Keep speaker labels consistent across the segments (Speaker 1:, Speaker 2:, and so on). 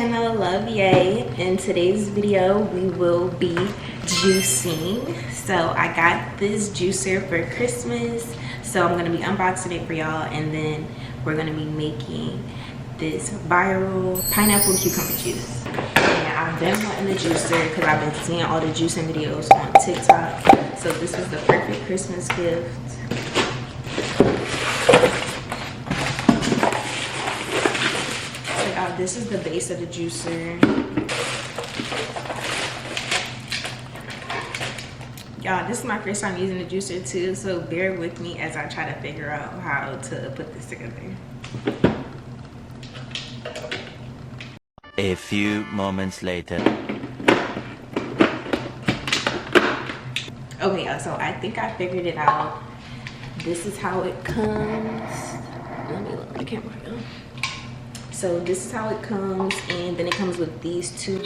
Speaker 1: channel, Love Yay. In today's video we will be juicing. So I got this juicer for Christmas, so I'm going to be unboxing it for y'all, and then we're going to be making this viral pineapple cucumber juice. And I've been wanting the juicer because I've been seeing all the juicing videos on TikTok, so this is the perfect Christmas gift. This is the base of the juicer. Y'all, this is my first time using the juicer too, so bear with me as I try to figure out how to put this together.
Speaker 2: A few moments later.
Speaker 1: Okay, so I think I figured it out. This is how it comes. Let me look at the camera. So this is how it comes, and then it comes with these two.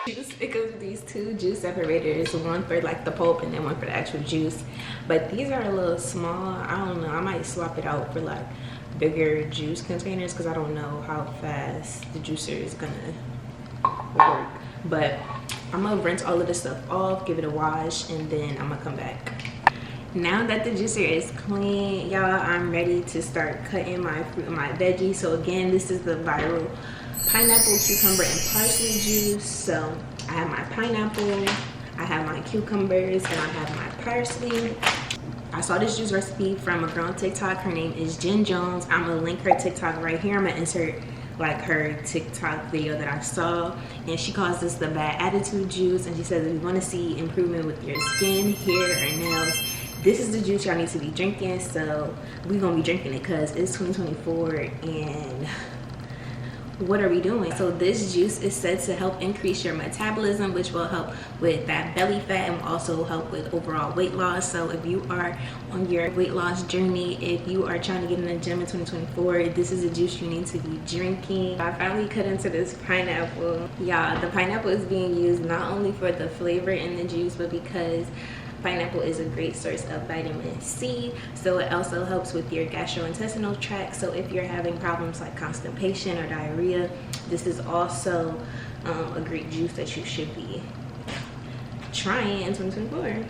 Speaker 1: It comes with these two juice separators, one for like the pulp and then one for the actual juice. But these are a little small. I don't know. I might swap it out for like bigger juice containers because I don't know how fast the juicer is gonna work. But I'm gonna rinse all of this stuff off, give it a wash, and then I'm gonna come back. Now that the juicer is clean, y'all, I'm ready to start cutting my fruit and my veggies. So again, this is the viral pineapple, cucumber, and parsley juice. So I have my pineapple, I have my cucumbers, and I have my parsley. I saw this juice recipe from a girl on TikTok. Her name is Jen Jones. I'm gonna link her TikTok right here. I'm gonna insert like her TikTok video that I saw, and she calls this the bad attitude juice. And she says if you want to see improvement with your skin, hair, or nails, this is the juice y'all need to be drinking. So we're gonna be drinking it because it's 2024 and what are we doing? So this juice is said to help increase your metabolism, which will help with that belly fat and will also help with overall weight loss. So if you are on your weight loss journey, if you are trying to get in the gym in 2024, this is a juice you need to be drinking. I finally cut into this pineapple. Y'all, the pineapple is being used not only for the flavor in the juice, but because pineapple is a great source of vitamin C, so it also helps with your gastrointestinal tract. So if you're having problems like constipation or diarrhea, this is also a great juice that you should be trying in 2024.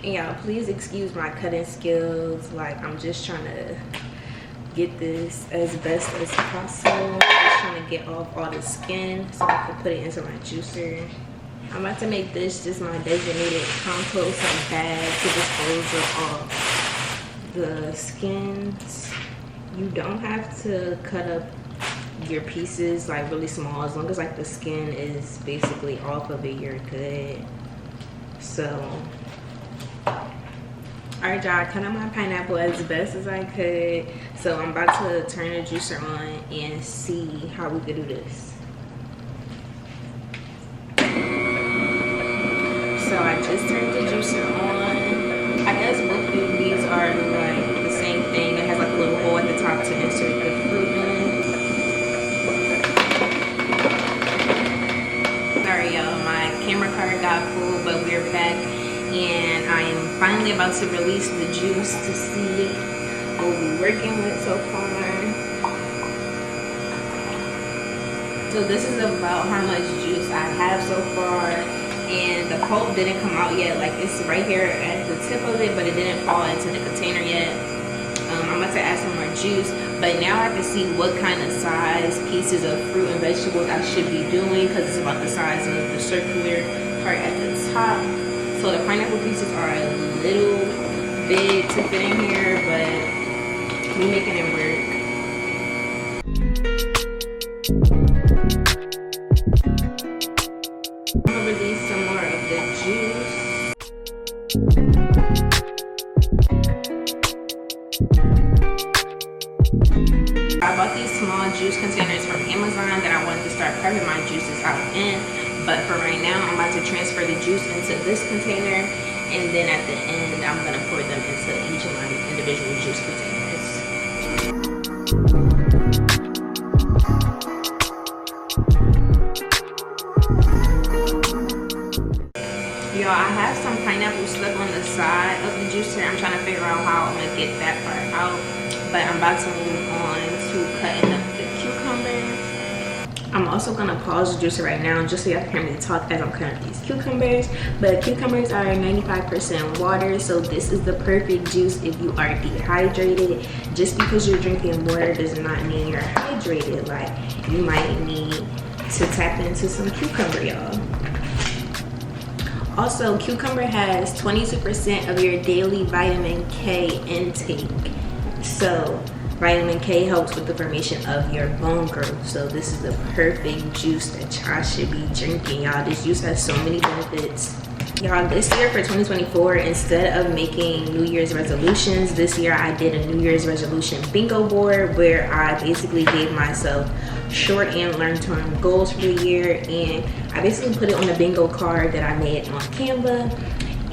Speaker 1: And y'all, please excuse my cutting skills. Like, I'm just trying to get this as best as possible. I'm just trying to get off all the skin so I can put it into my juicer. I'm about to make this just my designated compost and bag to dispose of all the skins. You don't have to cut up your pieces like really small. As long as like the skin is basically off of it, you're good. So, alright y'all, I cut up my pineapple as best as I could. So I'm about to turn the juicer on and see how we could do this. So I just turned the juicer on. I guess both of these are like the same thing. It has like a little hole at the top to insert the fruit in. Sorry y'all, my camera card got full, but we're back and I am finally about to release the juice to see what we're working with so far. So this is about how much juice I have so far. And the pulp didn't come out yet. Like, it's right here at the tip of it, but it didn't fall into the container yet. I'm about to add some more juice, but now I can see what kind of size pieces of fruit and vegetables I should be doing, because it's about the size of the circular part at the top. So the pineapple pieces are a little big to fit in here, but we're making it work. Release some more of the juice. I bought these small juice containers from Amazon that I wanted to start prepping my juices out in, but for right now I'm about to transfer the juice into this container, and then at the end I'm going to pour them into each of my individual juice containers. Y'all, I have some pineapple stuck on the side of the juicer. I'm trying to figure out how I'm gonna get that part out. but I'm about to move on to cutting up the cucumber. I'm also gonna pause the juicer right now just so y'all can hear me talk as I'm cutting up these cucumbers. But cucumbers are 95% water, so this is the perfect juice if you are dehydrated. Just because you're drinking water does not mean you're hydrated. Like, you might need to tap into some cucumber, y'all. Also, cucumber has 22% of your daily vitamin K intake. So vitamin K helps with the formation of your bone growth. So this is the perfect juice that y'all should be drinking, y'all. This juice has so many benefits. Y'all, this year for 2024, instead of making New Year's resolutions, this year I did a New Year's resolution bingo board where I basically gave myself short and long-term goals for the year, and I basically put it on a bingo card that I made on Canva,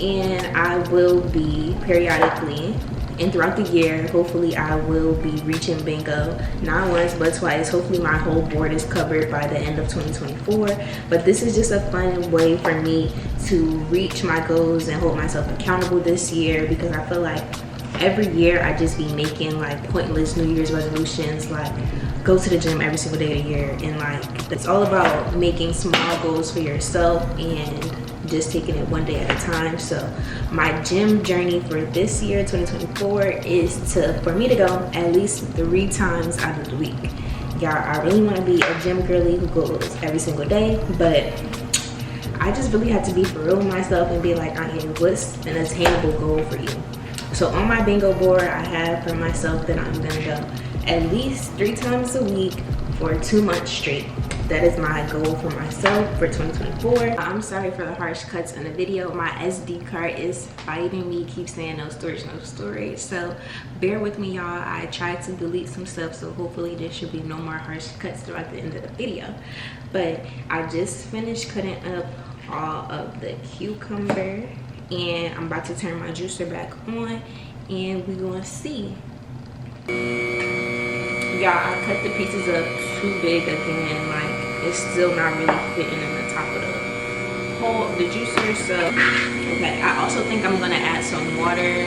Speaker 1: and I will be periodically and throughout the year, hopefully I will be reaching bingo, not once but twice. Hopefully my whole board is covered by the end of 2024. But this is just a fun way for me to reach my goals and hold myself accountable this year, because I feel like every year I just be making like pointless New Year's resolutions, like go to the gym every single day of the year, and like it's all about making small goals for yourself and just taking it one day at a time. So my gym journey for this year 2024 is for me to go at least 3 times out of the week. Y'all, I really want to be a gym girly who goes every single day, but I just really have to be for real with myself and be like, what's an attainable goal for you? So on my bingo board, I have for myself that I'm gonna go at least 3 times a week for 2 months straight. That is my goal for myself for 2024. I'm sorry for the harsh cuts in the video. My SD card is fighting me, keep saying no storage, no storage. So bear with me, y'all. I tried to delete some stuff, so hopefully there should be no more harsh cuts throughout the end of the video. But I just finished cutting up all of the cucumber, and I'm about to turn my juicer back on, and we're gonna see. Y'all, I cut the pieces up too big again. Like, it's still not really fitting in the top of the hole of the juicer. So, okay, I also think I'm gonna add some water.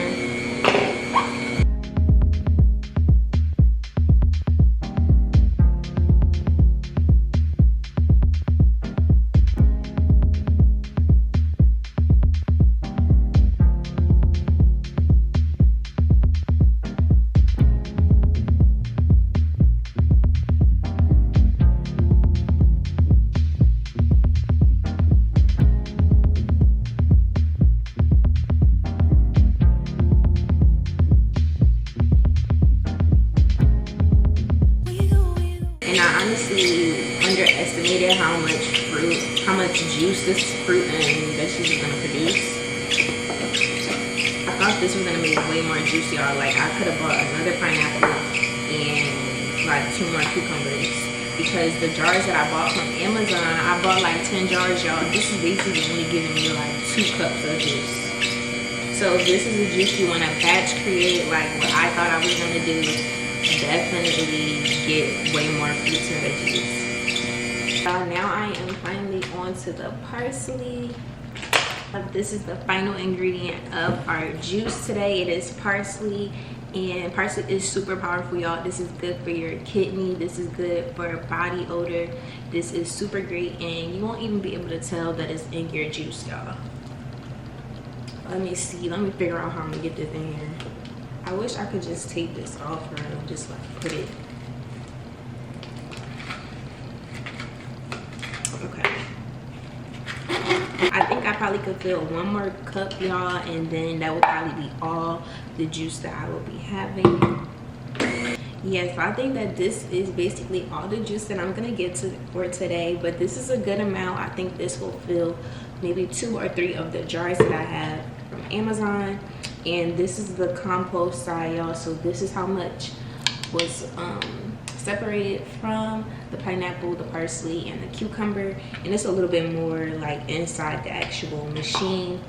Speaker 1: Underestimated how much juice this fruit and veggies are gonna produce. I thought this was gonna be way more juicy, y'all. Like, I could have bought another pineapple and like 2 more cucumbers, because the jars that I bought from Amazon, I bought like 10 jars, y'all. This is basically only giving me like 2 cups of juice. So if this is a juice you want to batch create, like what I thought I was gonna do, definitely get way more fruits and veggies. Now I am finally on to the parsley. This is the final ingredient of our juice today. It is parsley, and parsley is super powerful, y'all. This is good for your kidney. This is good for body odor. This is super great, and you won't even be able to tell that it's in your juice, y'all. Let me see. Let me figure out how I'm gonna get this in here. I wish I could just take this off and just like put it. Okay. I think I probably could fill 1 more cup, y'all, and then that would probably be all the juice that I will be having. Yes, I think that this is basically all the juice that I'm gonna get for today, but this is a good amount. I think this will fill maybe 2 or 3 of the jars that I have from Amazon. And this is the compost side, y'all. So this is how much was separated from the pineapple, the parsley, and the cucumber. And it's a little bit more like inside the actual machine.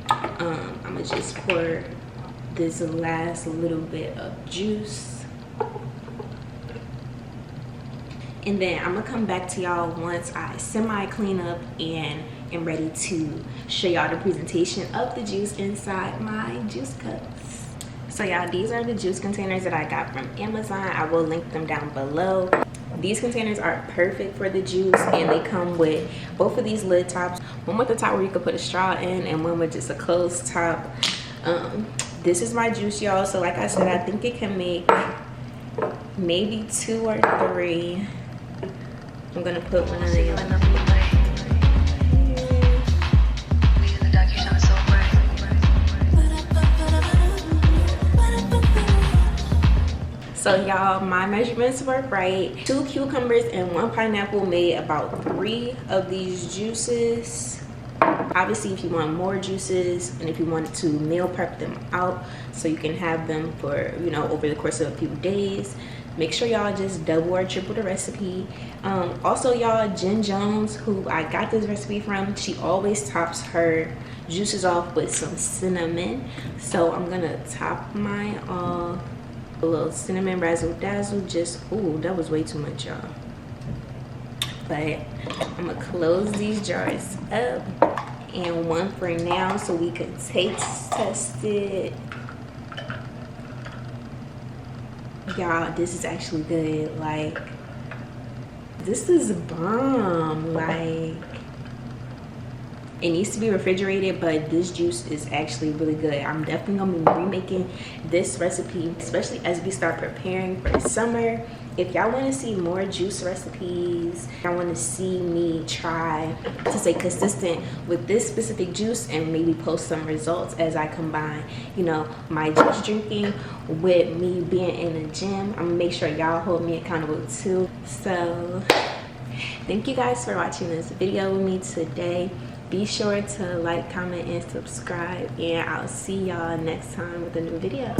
Speaker 1: I'm gonna just pour this last little bit of juice, and then I'm gonna come back to y'all once I semi clean up and am ready to show y'all the presentation of the juice inside my juice cups. So y'all, these are the juice containers that I got from Amazon. I will link them down below. These containers are perfect for the juice, and they come with both of these lid tops. One with the top where you could put a straw in, and one with just a closed top. This is my juice, y'all. So like I said, I think it can make maybe 2 or 3. I'm gonna put one of these. So y'all, my measurements were right. 2 cucumbers and 1 pineapple made about 3 of these juices. Obviously, if you want more juices and if you wanted to meal prep them out so you can have them for, you know, over the course of a few days, make sure y'all just double or triple the recipe. Also, y'all, Jen Jones, who I got this recipe from, she always tops her juices off with some cinnamon. So I'm gonna top mine off a little cinnamon razzle dazzle. Just, ooh, that was way too much, y'all. But I'm gonna close these jars up, and one for now so we can taste test it. Y'all, this is actually good. Like, this is bomb. Like, it needs to be refrigerated, but this juice is actually really good. I'm definitely gonna be remaking this recipe, especially as we start preparing for summer. If y'all want to see more juice recipes, I want to see me try to stay consistent with this specific juice and maybe post some results as I combine, you know, my juice drinking with me being in the gym. I'm gonna make sure y'all hold me accountable too. So thank you guys for watching this video with me today. Be sure to like, comment, and subscribe, and I'll see y'all next time with a new video.